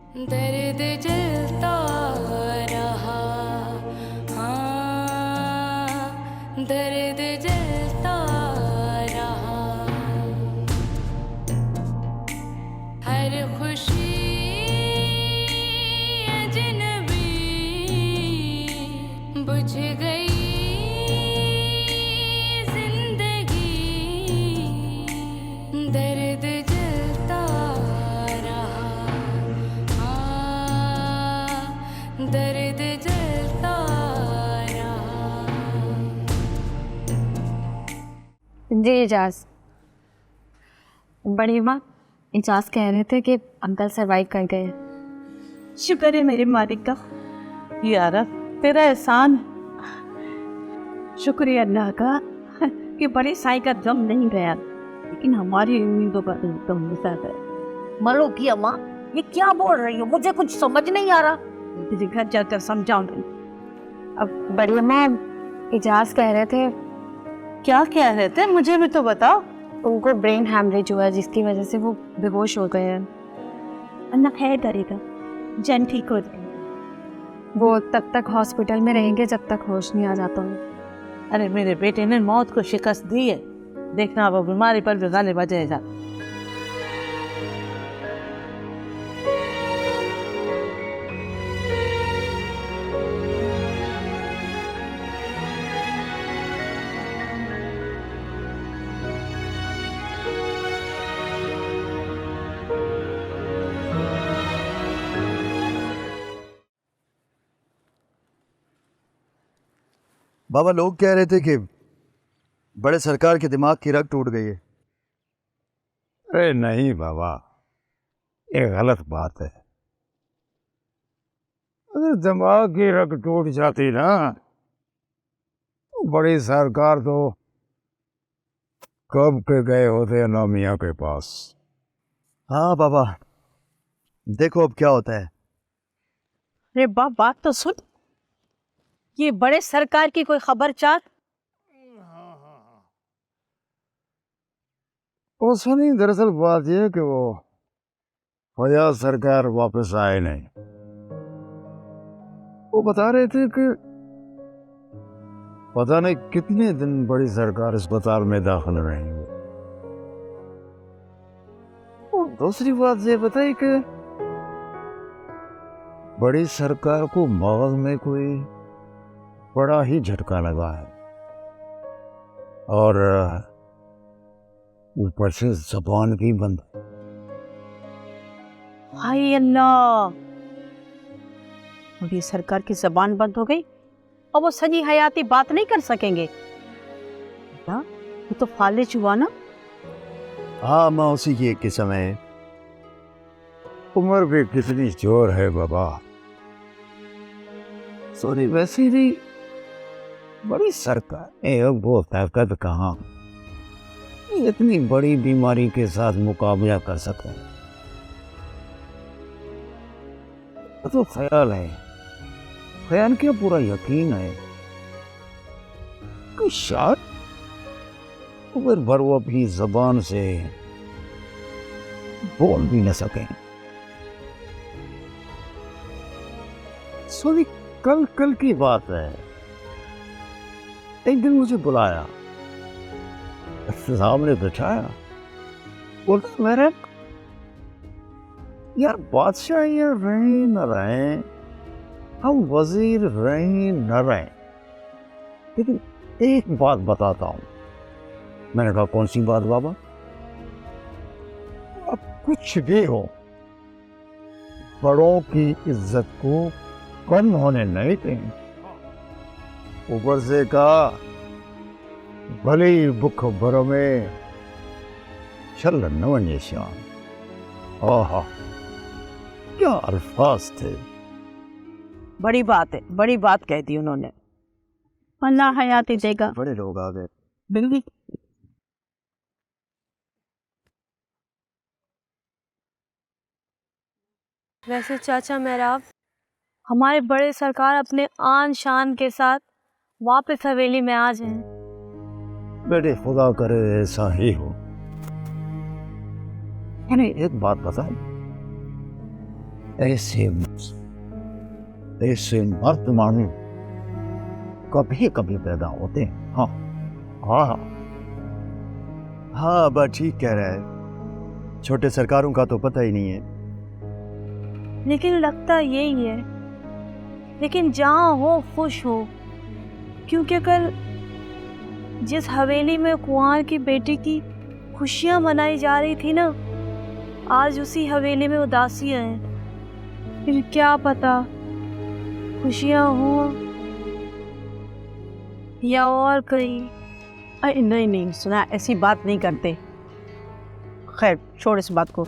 दर्द जलता रहा, हाँ दर्द जलता रहा। हर खुशी अजनबी बुझ गई जिंदगी, दर्द जलता रहा, हाँ दर्द जलता रहा। जी इजाज, बड़ी माँ इजाज कह रहे थे कि अंकल सरवाइव कर गए हैं। शुक्र है मेरे मालिक का। यारा तेरा एहसान, शुक्रिया अल्लाह का कि बड़े साई का दम नहीं गया, लेकिन हमारी उम्मीदों का दम मिटा गया। मलो की अम्मा, ये क्या बोल रही हो? मुझे कुछ समझ नहीं आ रहा। तुझे घर जाकर समझाऊंगी। अब बड़ी माँ इजाज कह रहे थे क्या कह रहे थे, मुझे भी तो बताओ। उनको ब्रेन हैमरेज हुआ है जिसकी वजह से वो बेहोश हो गए हैं। अल्लाह खैर करेगा, जन ठीक हो जाएगी। वो तब तक हॉस्पिटल में रहेंगे जब तक होश नहीं आ जाता उन्हें। अरे मेरे बेटे ने मौत को शिकस्त दी है, देखना वो बीमारी पर भी गालिब आ जाएगा। बाबा लोग कह रहे थे कि बड़े सरकार के दिमाग की रग टूट गई है। अरे नहीं बाबा, ये गलत बात है। अगर दिमाग की रग टूट जाती ना तो बड़ी सरकार तो कब के गए होते नौमिया के पास। हाँ बाबा, देखो अब क्या होता है। अरे बात तो सुन, ये बड़े सरकार की कोई खबर चार। वो सुनी, दरअसल बात यह है कि वो फयाज सरकार वापस आए नहीं। वो बता रहे थे कि पता नहीं कितने दिन बड़ी सरकार अस्पताल में दाखिल रहेंगे। और दूसरी बात ये बताई कि बड़ी सरकार को मगज में कोई बड़ा ही झटका लगा है और ऊपर से जबान भी बंद है। हाय अल्लाह, बड़ी सरकार की जबान बंद हो गई और वो सजी हयाती बात नहीं कर सकेंगे। बेटा, वो तो फालिज हुआ ना। हाँ माँ, उसी की एक किस्म है। उम्र भी कितनी जोर है बाबा। सॉरी, वैसे भी बड़ी सरकार है, वो ताकत कहाँ इतनी बड़ी बीमारी के साथ मुकाबला कर सके। तो ख्याल है, ख्याल क्या पूरा यकीन है कि शायद उम्र भर वो अपनी जबान से बोल भी न सके। सॉरी, कल की बात है। एक दिन मुझे बुलाया, सामने बिठाया, बोलता मेरे यार बादशाह ये रहे न रहे, हम वजीर रहे न रहे, लेकिन एक बात बताता हूं। मैंने कहा कौन सी बात बाबा? अब कुछ भी हो, बड़ों की इज्जत को कम होने नहीं देंगे। ऊपर से कहा भली बुख भरो में चल नवन्य श्याम। आहा, क्या अल्फाज थे। बड़ी बात है, बड़ी बात कह दी उन्होंने। अल्लाह हयाती देगा। बड़े लोग आ गए। बिल्कुल। वैसे चाचा मेहराब, हमारे बड़े सरकार अपने आन शान के साथ वापस हवेली में आ जाएं। बेटे खुदा करे ऐसा ही हो। यानी एक बात बता, ऐसे ऐसे मर्द मानू कभी कभी पैदा होते हैं। हाँ हाँ हाँ अब्बा ठीक कह रहा है, छोटे सरकारों का तो पता ही नहीं है। लेकिन लगता यही है, लेकिन जहाँ हो खुश हो, क्योंकि कल जिस हवेली में कुंवर की बेटी की खुशियाँ मनाई जा रही थी ना, आज उसी हवेली में उदासियाँ हैं। फिर क्या पता खुशियाँ हो या और कहीं। अरे नहीं नहीं सुना, ऐसी बात नहीं करते। खैर छोड़ इस बात को।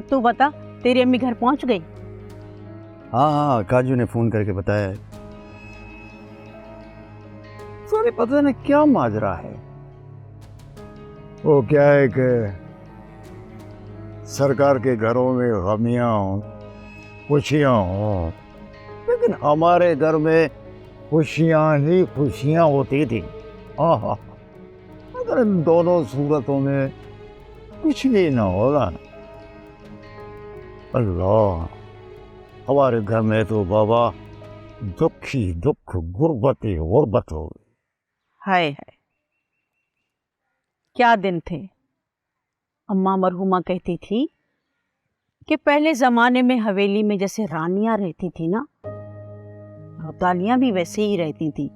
तू बता, तेरी अम्मी घर पहुंच गई? हाँ हाँ काजू ने फ़ोन करके बताया है। सारे पता नहीं क्या माजरा है। वो क्या है कि सरकार के घरों में गमियां हों, खुशियां हों, लेकिन हमारे घर में खुशियां ही खुशियां होती थी। हाँ, अगर इन दोनों सूरतों में कुछ भी ना होगा, अल्लाह, हमारे घर में तो बाबा दुख ही दुख, गुर्बत ही गुर्बत हो गई। हाय हाय, क्या दिन थे। अम्मा मरहुमा कहती थी कि पहले जमाने में हवेली में जैसे रानियां रहती थी ना, अब्दालियां भी वैसे ही रहती थी।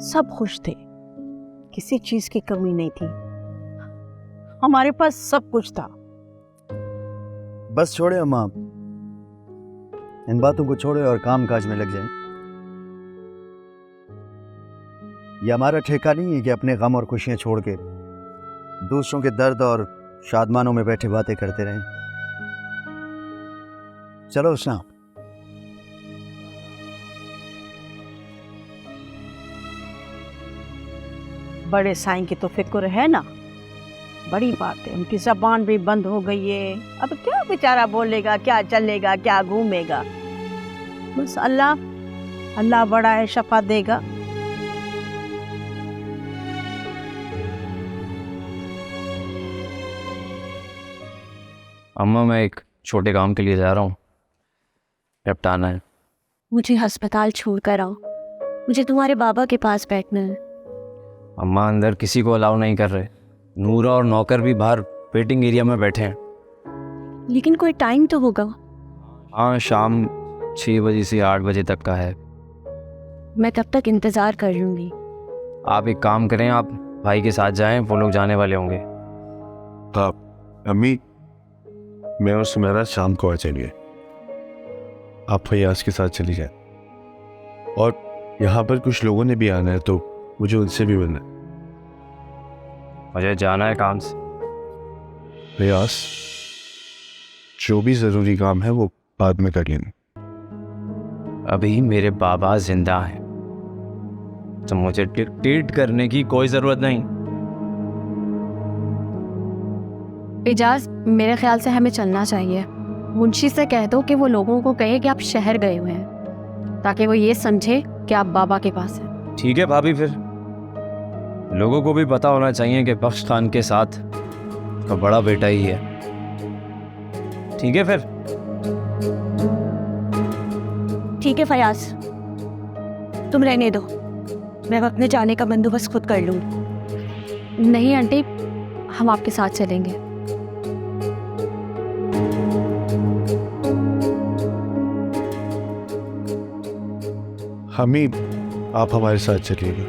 सब खुश थे, किसी चीज की कमी नहीं थी। हमारे पास सब कुछ था। बस छोड़े अम्मा, इन बातों को छोड़े और काम काज में लग जाएं। ये हमारा ठेका नहीं है कि अपने गम और खुशियां छोड़ के दूसरों के दर्द और शादमानों में बैठे बातें करते रहें। चलो उस्ना। बड़े साईं की तो फिक्र है ना, बड़ी बात है। उनकी जबान भी बंद हो गई है। अब क्या बेचारा बोलेगा, क्या चलेगा, क्या घूमेगा। बस अल्लाह अल्लाह बड़ा है, शफा देगा। अम्मा मैं एक छोटे काम के लिए जा रहा हूँ, निपटाना है। मुझे अस्पताल छोड़ कर आओ, मुझे तुम्हारे बाबा के पास बैठना है। अम्मा अंदर किसी को अलाउ नहीं कर रहे। नूरा और नौकर भी बाहर वेटिंग एरिया में बैठे हैं। लेकिन कोई टाइम तो होगा। हाँ, शाम 6 बजे से 8 बजे तक का है। मैं तब तक इंतज़ार कर लूँगी। आप एक काम करें, आप भाई के साथ जाएं, वो लोग जाने वाले होंगे। हाँ अम्मी, मैं और सुमेरा शाम को आ जाएंगे। आप फैयाज के साथ चली जाए। और यहाँ पर कुछ लोगों ने भी आना है, तो मुझे उनसे भी मिलना है। मुझे जाना है काम से। फैयाज, जो भी ज़रूरी काम है वो बाद में कर लेना। अभी मेरे बाबा जिंदा हैं, तो मुझे डिक्टेट करने की कोई ज़रूरत नहीं। इजाज, मेरे ख्याल से हमें चलना चाहिए। मुंशी से कह दो कि वो लोगों को कहे कि आप शहर गए हुए हैं, ताकि वो ये समझे कि आप बाबा के पास हैं। ठीक है भाभी, फिर लोगों को भी पता होना चाहिए कि बख्श खान के साथ का बड़ा बेटा ही है। ठीक है फिर। ठीक है फयाज, तुम रहने दो, मैं अपने जाने का बंदोबस्त खुद कर लूँगी। नहीं आंटी, हम आपके साथ चलेंगे। हमी, आप हमारे साथ चलिएगा।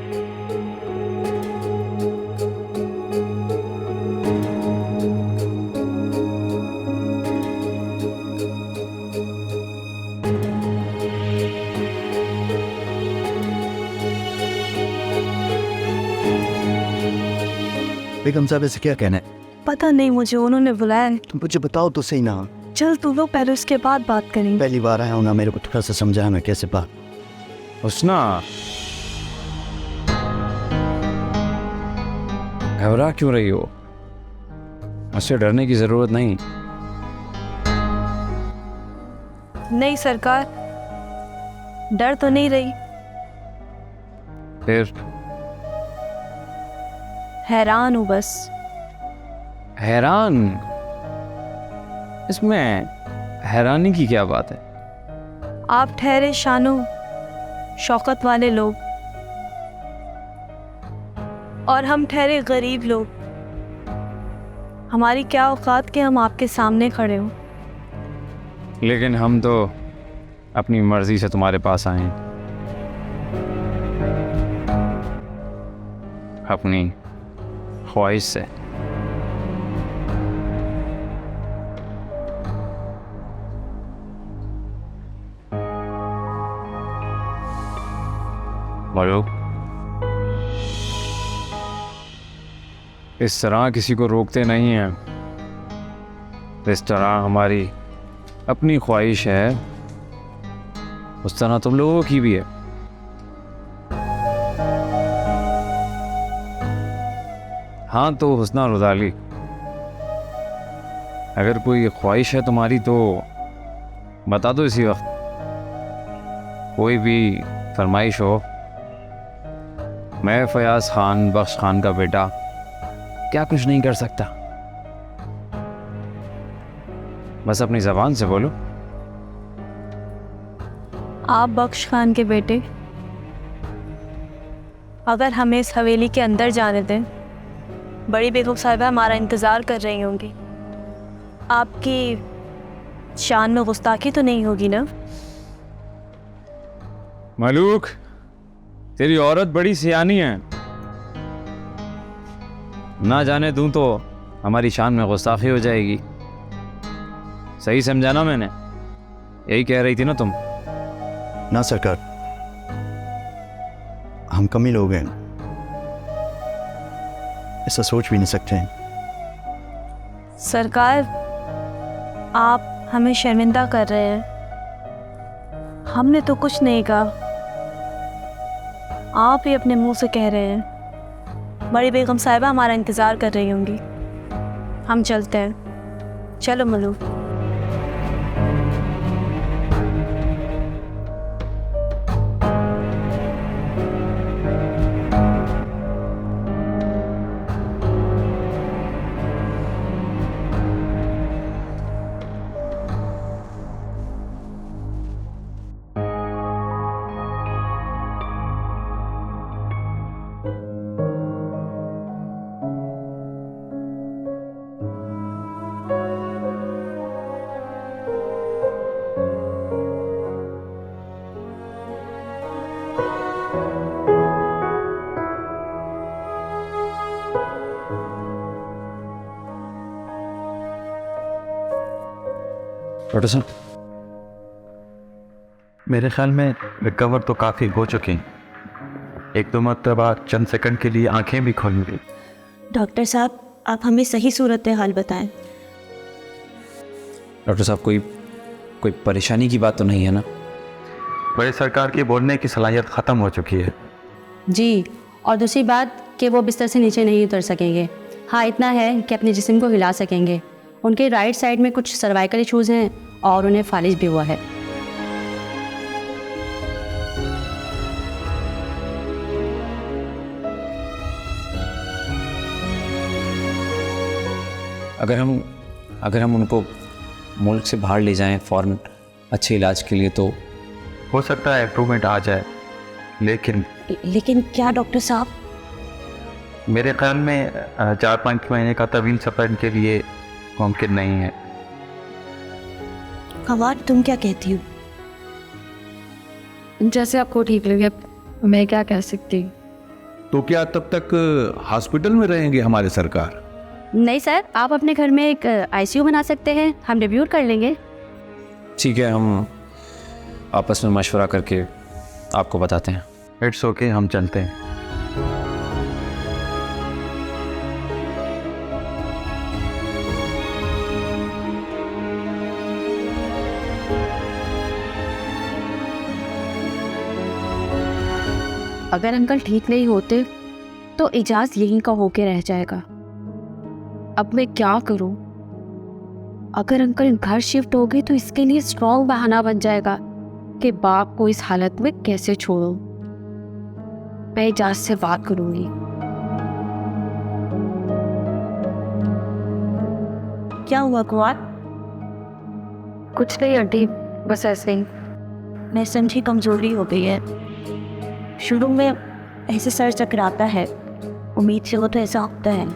बेगम साहब ऐसे क्या कहना है? पता नहीं, मुझे उन्होंने बुलाया है। तुम मुझे बताओ तो सही ना। चल तू लोग पहले, उसके बाद बात करेंगे। पहली बार आया हूँ ना, मेरे को थोड़ा सा समझाया मैं कैसे बात। हुस्ना, घबरा क्यों रही हो? मुझसे डरने की जरूरत नहीं। नहीं सरकार, डर तो नहीं रही, फिर हैरान हूँ बस। हैरान? इसमें हैरानी की क्या बात है? आप ठहरे शानो शौकत वाले लोग और हम ठहरे गरीब लोग। हमारी क्या औकात के हम आपके सामने खड़े हों। लेकिन हम तो अपनी मर्जी से तुम्हारे पास आए हैं, अपनी ख्वाहिश से। बोलो, इस तरह किसी को रोकते नहीं हैं। इस तरह हमारी अपनी ख्वाहिश है, उस तरह तुम लोगों की भी है। हाँ तो हुस्ना रुदाली, अगर कोई ख्वाहिश है तुम्हारी तो बता दो इसी वक्त। कोई भी फरमाइश हो। मैं फयाज खान, बख्श खान का बेटा, क्या कुछ नहीं कर सकता? बस अपनी ज़बान से बोलो। आप बख्श खान के बेटे, अगर हमें इस हवेली के अंदर जाने दें, बड़ी बेगम साहिबा हमारा इंतज़ार कर रही होंगी। आपकी शान में गुस्ताखी तो नहीं होगी ना? मलूक, तेरी औरत बड़ी सियानी है, ना जाने दूं तो हमारी शान में गुस्ताखी हो जाएगी। सही समझा ना मैंने? यही कह रही थी ना तुम? ना सरकार, हम कमी लोग हैं, ऐसा सोच भी नहीं सकते हैं। सरकार, आप हमें शर्मिंदा कर रहे हैं। हमने तो कुछ नहीं कहा, आप ही अपने मुंह से कह रहे हैं। बड़ी बेगम साहिबा हमारा इंतज़ार कर रही होंगी। हम चलते हैं। चलो मलू। डॉक्टर साहब, मेरे ख्याल में रिकवर तो काफ़ी हो चुके हैं। एक दो मरतबा चंद सेकंड के लिए आंखें भी खोल गई। डॉक्टर साहब, आप हमें सही सूरत हाल बताएं। डॉक्टर साहब, कोई परेशानी की बात तो नहीं है ना? बड़े सरकार की बोलने की सलाहियत ख़त्म हो चुकी है। जी, और दूसरी बात कि वो बिस्तर से नीचे नहीं उतर सकेंगे। हाँ, इतना है कि अपने जिस्म को हिला सकेंगे। उनके राइट साइड में कुछ सर्वाइकल इशूज़ हैं और उन्हें फालिज भी हुआ है। अगर हम उनको मुल्क से बाहर ले जाएं फ़ौरन अच्छे इलाज के लिए, तो हो सकता है इम्प्रूवमेंट आ जाए, लेकिन क्या डॉक्टर साहब? मेरे ख्याल में 4-5 महीने का तवील सफ़र इनके लिए मुमकिन नहीं है। कवार, तुम क्या कहती हो? जैसे आपको ठीक लगे, मैं क्या कह सकती। तो क्या तब तक हॉस्पिटल में रहेंगे हमारे सरकार? नहीं सर, आप अपने घर में एक आईसीयू बना सकते हैं। हम रिव्यू कर लेंगे। ठीक है, हम आपस में मशवरा करके आपको बताते हैं। इट्स ओके, हम चलते हैं। अगर अंकल ठीक नहीं होते तो इजाज़ यहीं का होके रह जाएगा। अब मैं क्या करूं? अगर अंकल घर शिफ्ट हो गए तो इसके लिए स्ट्रॉन्ग बहाना बन जाएगा कि बाप को इस हालत में कैसे छोड़ूं। मैं इजाज़ से बात करूंगी। क्या हुआ कुमार? कुछ नहीं आंटी, बस ऐसे ही। मैं समझी कमजोरी हो गई है। शुरू में ऐसे सर चकराता है, उम्मीद से वो तो ऐसा होता है।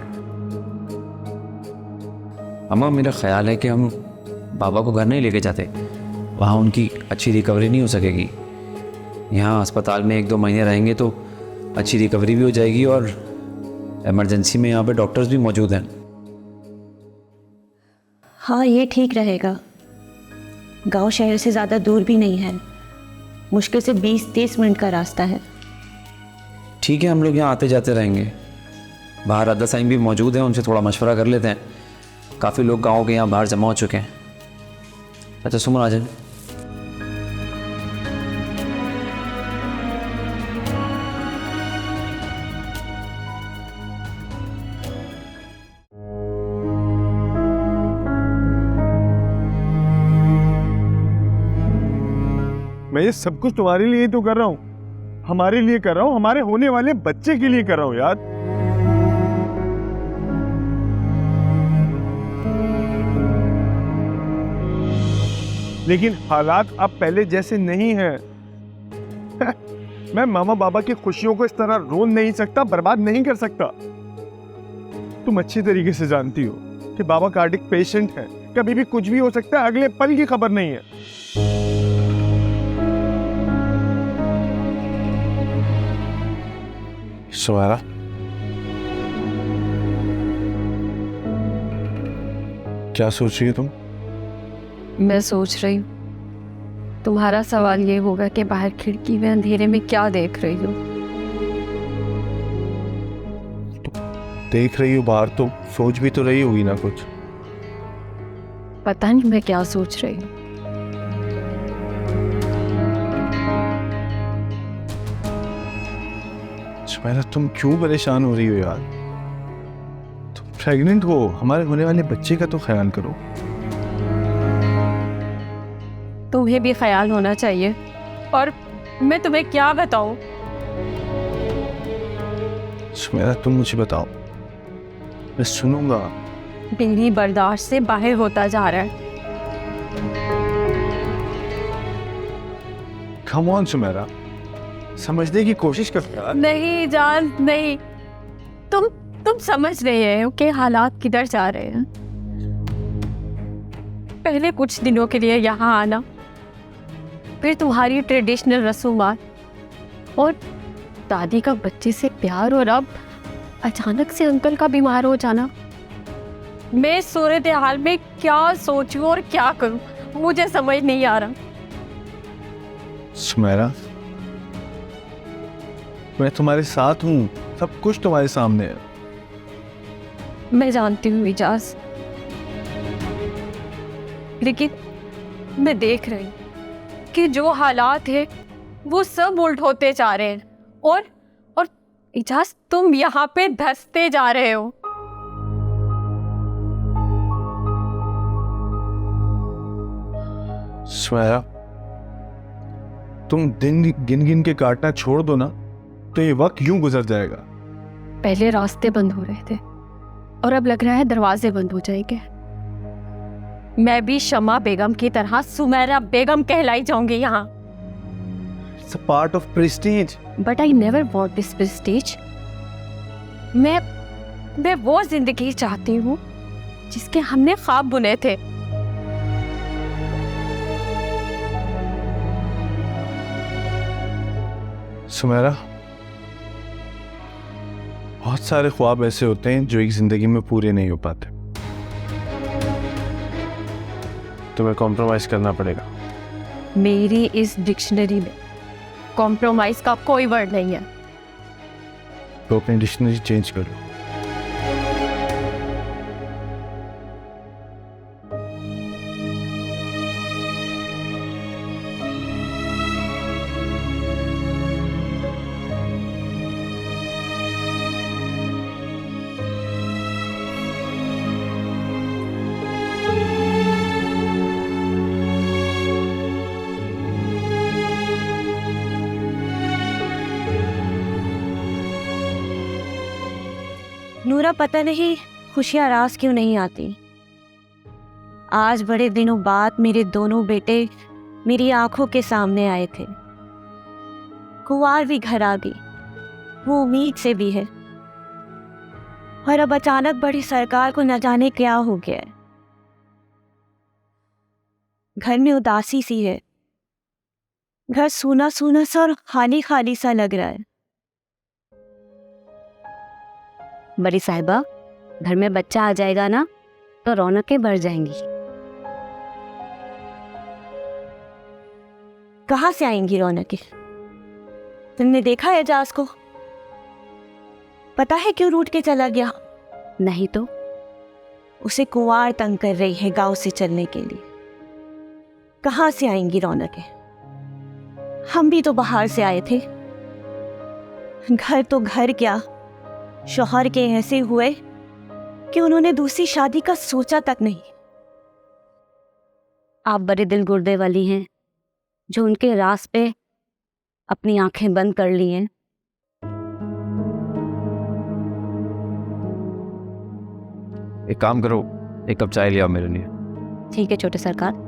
अम्मा मेरा ख्याल है कि हम बाबा को घर नहीं लेके जाते, वहाँ उनकी अच्छी रिकवरी नहीं हो सकेगी। यहाँ अस्पताल में 1-2 महीने रहेंगे तो अच्छी रिकवरी भी हो जाएगी और इमरजेंसी में यहाँ पे डॉक्टर्स भी मौजूद हैं। हाँ, ये ठीक रहेगा। गांव शहर से ज़्यादा दूर भी नहीं है, मुश्किल से 20-30 मिनट का रास्ता है। ठीक है, हम लोग यहाँ आते जाते रहेंगे। बाहर अदा साईं भी मौजूद हैं, उनसे थोड़ा मशवरा कर लेते हैं। काफ़ी लोग गाँव के यहाँ बाहर जमा हो चुके हैं। अच्छा सुमन आ जाए। मैं ये सब कुछ तुम्हारे लिए तो कर रहा हूँ, हमारे लिए कर रहा हूँ, हमारे होने वाले बच्चे के लिए कर रहा हूँ यार। लेकिन हालात अब पहले जैसे नहीं हैं। मैं मामा बाबा की खुशियों को इस तरह रोन नहीं सकता, बर्बाद नहीं कर सकता। तुम अच्छी तरीके से जानती हो कि बाबा कार्डिक पेशेंट है, कभी भी कुछ भी हो सकता है, अगले पल की खबर नहीं है। सुमारा, क्या सोच रही हो तुम? मैं सोच रही हूँ तुम्हारा सवाल ये होगा कि बाहर खिड़की में अंधेरे में क्या देख रही हो। देख रही हो बाहर, तो सोच भी तो रही होगी ना कुछ। पता नहीं मैं क्या सोच रही हूँ। सुमैरा, तुम क्यों परेशान हो रही हो यार? तुम प्रेग्नेंट हो, हमारे होने वाले बच्चे का तो ख्याल करो। तुम्हें भी ख्याल होना चाहिए, और मैं तुम्हें क्या बताऊं? सुमैरा, तुम मुझे बताओ, मैं सुनूंगा। मेरी बर्दाश्त से बाहर होता जा रहा है। कम ऑन सुमैरा, समझने की कोशिश कर यार। नहीं जान, नहीं। तुम समझ रहे हो कि हालात किधर जा रहे हैं। पहले कुछ दिनों के लिए यहाँ आना, फिर तुम्हारी ट्रेडिशनल रसूमात और दादी का बच्चे से प्यार, और अब अचानक से अंकल का बीमार हो जाना। मैं सूरत हाल में क्या सोचूं और क्या करूं, मुझे समझ नहीं आ रहा। सुमैरा, मैं तुम्हारे साथ हूँ, सब कुछ तुम्हारे सामने है। मैं जानती हूँ इजाज, लेकिन मैं देख रही हूँ कि जो हालात है वो सब उल्ट होते जा रहे हैं, और इजाज तुम यहाँ पे धंसते जा रहे हो। सुमैरा, तुम दिन गिन गिन के काटना छोड़ दो ना, तो ये वक्त यूं गुजर जाएगा। पहले रास्ते बंद हो रहे थे और अब लग रहा है दरवाजे बंद हो जाएंगे। मैं भी शमा बेगम की तरह सुमैरा बेगम कहलाई जाऊंगी यहाँ। It's a part of prestige. But I never want this prestige. मैं वो जिंदगी चाहती हूँ जिसके हमने ख्वाब बुने थे। सुमैरा, बहुत सारे ख्वाब ऐसे होते हैं जो एक जिंदगी में पूरे नहीं हो पाते। तुम्हें कॉम्प्रोमाइज करना पड़ेगा। मेरी इस डिक्शनरी में कॉम्प्रोमाइज का कोई वर्ड नहीं है। तो अपनी डिक्शनरी चेंज करो। नूरा, पता नहीं खुशियाँ रास क्यों नहीं आती। आज बड़े दिनों बाद मेरे दोनों बेटे मेरी आंखों के सामने आए थे। कुंवार भी घर आ गई, वो उम्मीद से भी है। और अब अचानक बड़ी सरकार को न जाने क्या हो गया है। घर में उदासी सी है, घर सूना सूना सा और खाली खाली सा लग रहा है। बड़ी साहिबा, घर में बच्चा आ जाएगा ना तो रौनकें बढ़ जाएंगी। कहाँ से आएंगी रौनकें? तुमने देखा है एजाज को? पता है क्यों रूठ के चला गया? नहीं तो? उसे कुंवार तंग कर रही है गांव से चलने के लिए। कहाँ से आएंगी रौनकें? हम भी तो बाहर से आए थे। घर तो घर क्या, शौहर के ऐसे हुए कि उन्होंने दूसरी शादी का सोचा तक नहीं। आप बड़े दिल गुर्दे वाली हैं जो उनके रास पे अपनी आंखें बंद कर ली हैं। एक काम करो, एक कप चाय ले आओ मेरे लिए। ठीक है छोटे सरकार।